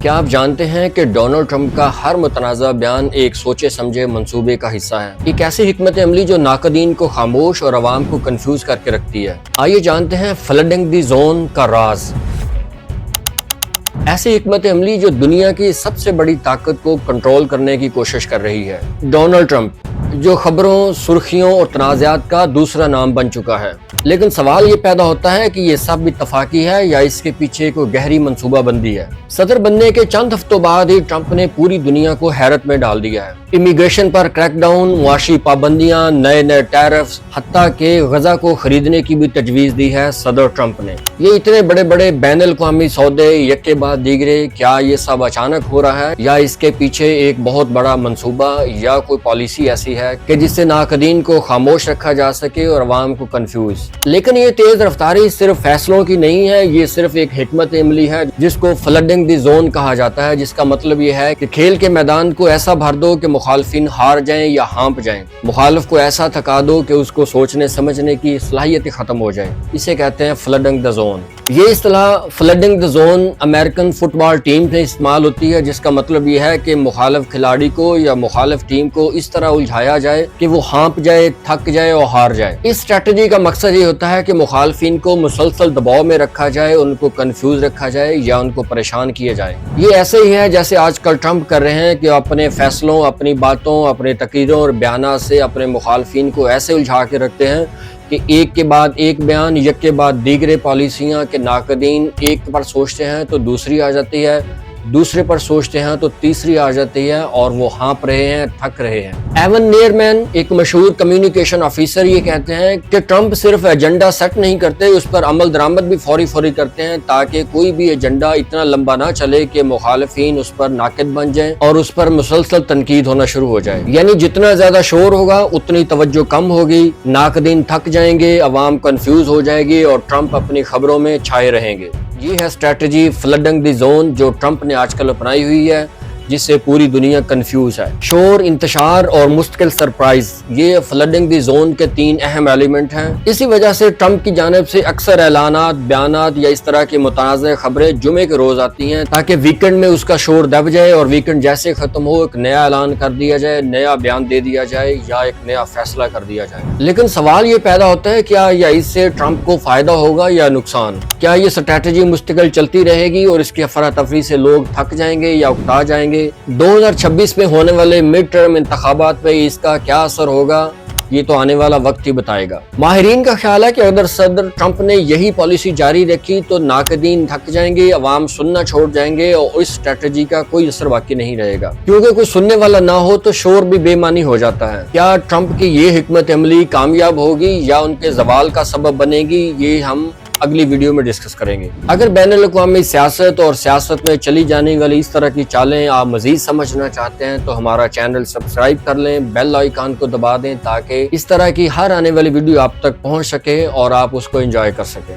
کیا آپ جانتے ہیں کہ ڈونلڈ ٹرمپ کا ہر متنازع بیان ایک سوچے سمجھے منصوبے کا حصہ ہے؟ ایک ایسی حکمت عملی جو ناقدین کو خاموش اور عوام کو کنفیوز کر کے رکھتی ہے۔ آئیے جانتے ہیں فلڈنگ دی زون کا راز۔ ایسی حکمت عملی جو دنیا کی سب سے بڑی طاقت کو کنٹرول کرنے کی کوشش کر رہی ہے۔ ڈونلڈ ٹرمپ جو خبروں، سرخیوں اور تنازعات کا دوسرا نام بن چکا ہے، لیکن سوال یہ پیدا ہوتا ہے کہ یہ سب اتفاقی ہے یا اس کے پیچھے کوئی گہری منصوبہ بندی ہے۔ صدر بننے کے چند ہفتوں بعد ہی ٹرمپ نے پوری دنیا کو حیرت میں ڈال دیا ہے۔ امیگریشن پر کریک ڈاؤن، معاشی پابندیاں، نئے ٹیرفز، حتیٰ کہ غزہ کو خریدنے کی بھی تجویز دی ہے صدر ٹرمپ نے۔ یہ اتنے بڑے بڑے بین الاقوامی سودے یک کے بعد دیگرے، کیا یہ سب اچانک ہو رہا ہے یا اس کے پیچھے ایک بہت بڑا منصوبہ یا کوئی پالیسی ایسی ہے کہ جس سے ناقدین کو خاموش رکھا جا سکے اور عوام کو کنفیوز؟ لیکن یہ تیز رفتاری صرف فیصلوں کی نہیں ہے، یہ صرف ایک حکمت عملی ہے جس کو فلڈنگ دی زون کہا جاتا ہے، جس کا مطلب یہ ہے کہ کھیل کے میدان کو ایسا بھر دو کہ مخالفین ہار جائیں یا ہانپ جائیں، مخالف کو ایسا تھکا دو کہ اس کو سوچنے سمجھنے کی صلاحیت ختم ہو جائے۔ اسے کہتے ہیں فلڈنگ دی زون۔ یہ اصطلاح flooding the zone American football team میں استعمال ہوتی ہے، جس کا مطلب یہ ہے کہ مخالف کھلاڑی کو یا مخالف ٹیم کو اس طرح الجھایا جائے کہ وہ ہانپ جائے، تھک جائے اور ہار جائے۔ اس اسٹریٹجی کا مقصد یہ ہوتا ہے کہ مخالفین کو مسلسل دباؤ میں رکھا جائے، ان کو کنفیوز رکھا جائے یا ان کو پریشان کیا جائے۔ یہ ایسے ہی ہے جیسے آج کل ٹرمپ کر رہے ہیں کہ اپنے فیصلوں، اپنی باتوں، اپنے تقریروں اور بیانات سے اپنے مخالفین کو ایسے الجھا کے رکھتے ہیں کہ ایک کے بعد ایک بیان، یک کے بعد دیگرے پالیسیاں، کہ ناقدین ایک پر سوچتے ہیں تو دوسری آ جاتی ہے، دوسرے پر سوچتے ہیں تو تیسری آ جاتی ہے اور وہ ہانپ رہے ہیں، تھک رہے ہیں۔ ایون نیئرمین، ایک مشہور کمیونیکیشن آفیسر، یہ کہتے ہیں کہ ٹرمپ صرف ایجنڈا سیٹ نہیں کرتے، اس پر عمل درآمد بھی فوری کرتے ہیں تاکہ کوئی بھی ایجنڈا اتنا لمبا نہ چلے کہ مخالفین اس پر ناقد بن جائیں اور اس پر مسلسل تنقید ہونا شروع ہو جائے۔ یعنی جتنا زیادہ شور ہوگا اتنی توجہ کم ہوگی، ناقدین تھک جائیں گے، عوام کنفیوز ہو جائے گی اور ٹرمپ اپنی خبروں میں چھائے رہیں گے۔ یہ ہے اسٹریٹجی فلڈنگ دی زون جو ٹرمپ نے آج کل اپنائی ہوئی ہے، جس سے پوری دنیا کنفیوز ہے۔ شور، انتشار اور مستقل سرپرائز، یہ فلڈنگ دی زون کے تین اہم ایلیمنٹ ہیں۔ اسی وجہ سے ٹرمپ کی جانب سے اکثر اعلانات، بیانات یا اس طرح کی متنازع خبریں جمعے کے روز آتی ہیں تاکہ ویکنڈ میں اس کا شور دب جائے اور ویکنڈ جیسے ختم ہو ایک نیا اعلان کر دیا جائے، نیا بیان دے دیا جائے یا ایک نیا فیصلہ کر دیا جائے۔ لیکن سوال یہ پیدا ہوتا ہے کیا یا اس سے ٹرمپ کو فائدہ ہوگا یا نقصان؟ کیا یہ اسٹریٹجی مستقل چلتی رہے گی اور اس کی افراتفری سے لوگ تھک جائیں گے یا اکتا جائیں گے؟ 2026 میں ہونے والے مڈ ٹرم انتخابات پہ اس کا کیا اثر ہوگا، یہ تو آنے والا وقت ہی بتائے گا۔ ماہرین کا خیال ہے کہ اگر صدر ٹرمپ نے یہی پالیسی جاری رکھی تو ناقدین تھک جائیں گے، عوام سننا چھوڑ جائیں گے اور اس اسٹریٹجی کا کوئی اثر باقی نہیں رہے گا، کیونکہ کوئی سننے والا نہ ہو تو شور بھی بے معنی ہو جاتا ہے۔ کیا ٹرمپ کی یہ حکمت عملی کامیاب ہوگی یا ان کے زوال کا سبب بنے گی، یہ ہم اگلی ویڈیو میں ڈسکس کریں گے۔ اگر بین الاقوامی سیاست اور سیاست میں چلی جانے والی اس طرح کی چالیں آپ مزید سمجھنا چاہتے ہیں تو ہمارا چینل سبسکرائب کر لیں، بیل آئیکن کو دبا دیں تاکہ اس طرح کی ہر آنے والی ویڈیو آپ تک پہنچ سکے اور آپ اس کو انجوائے کر سکیں۔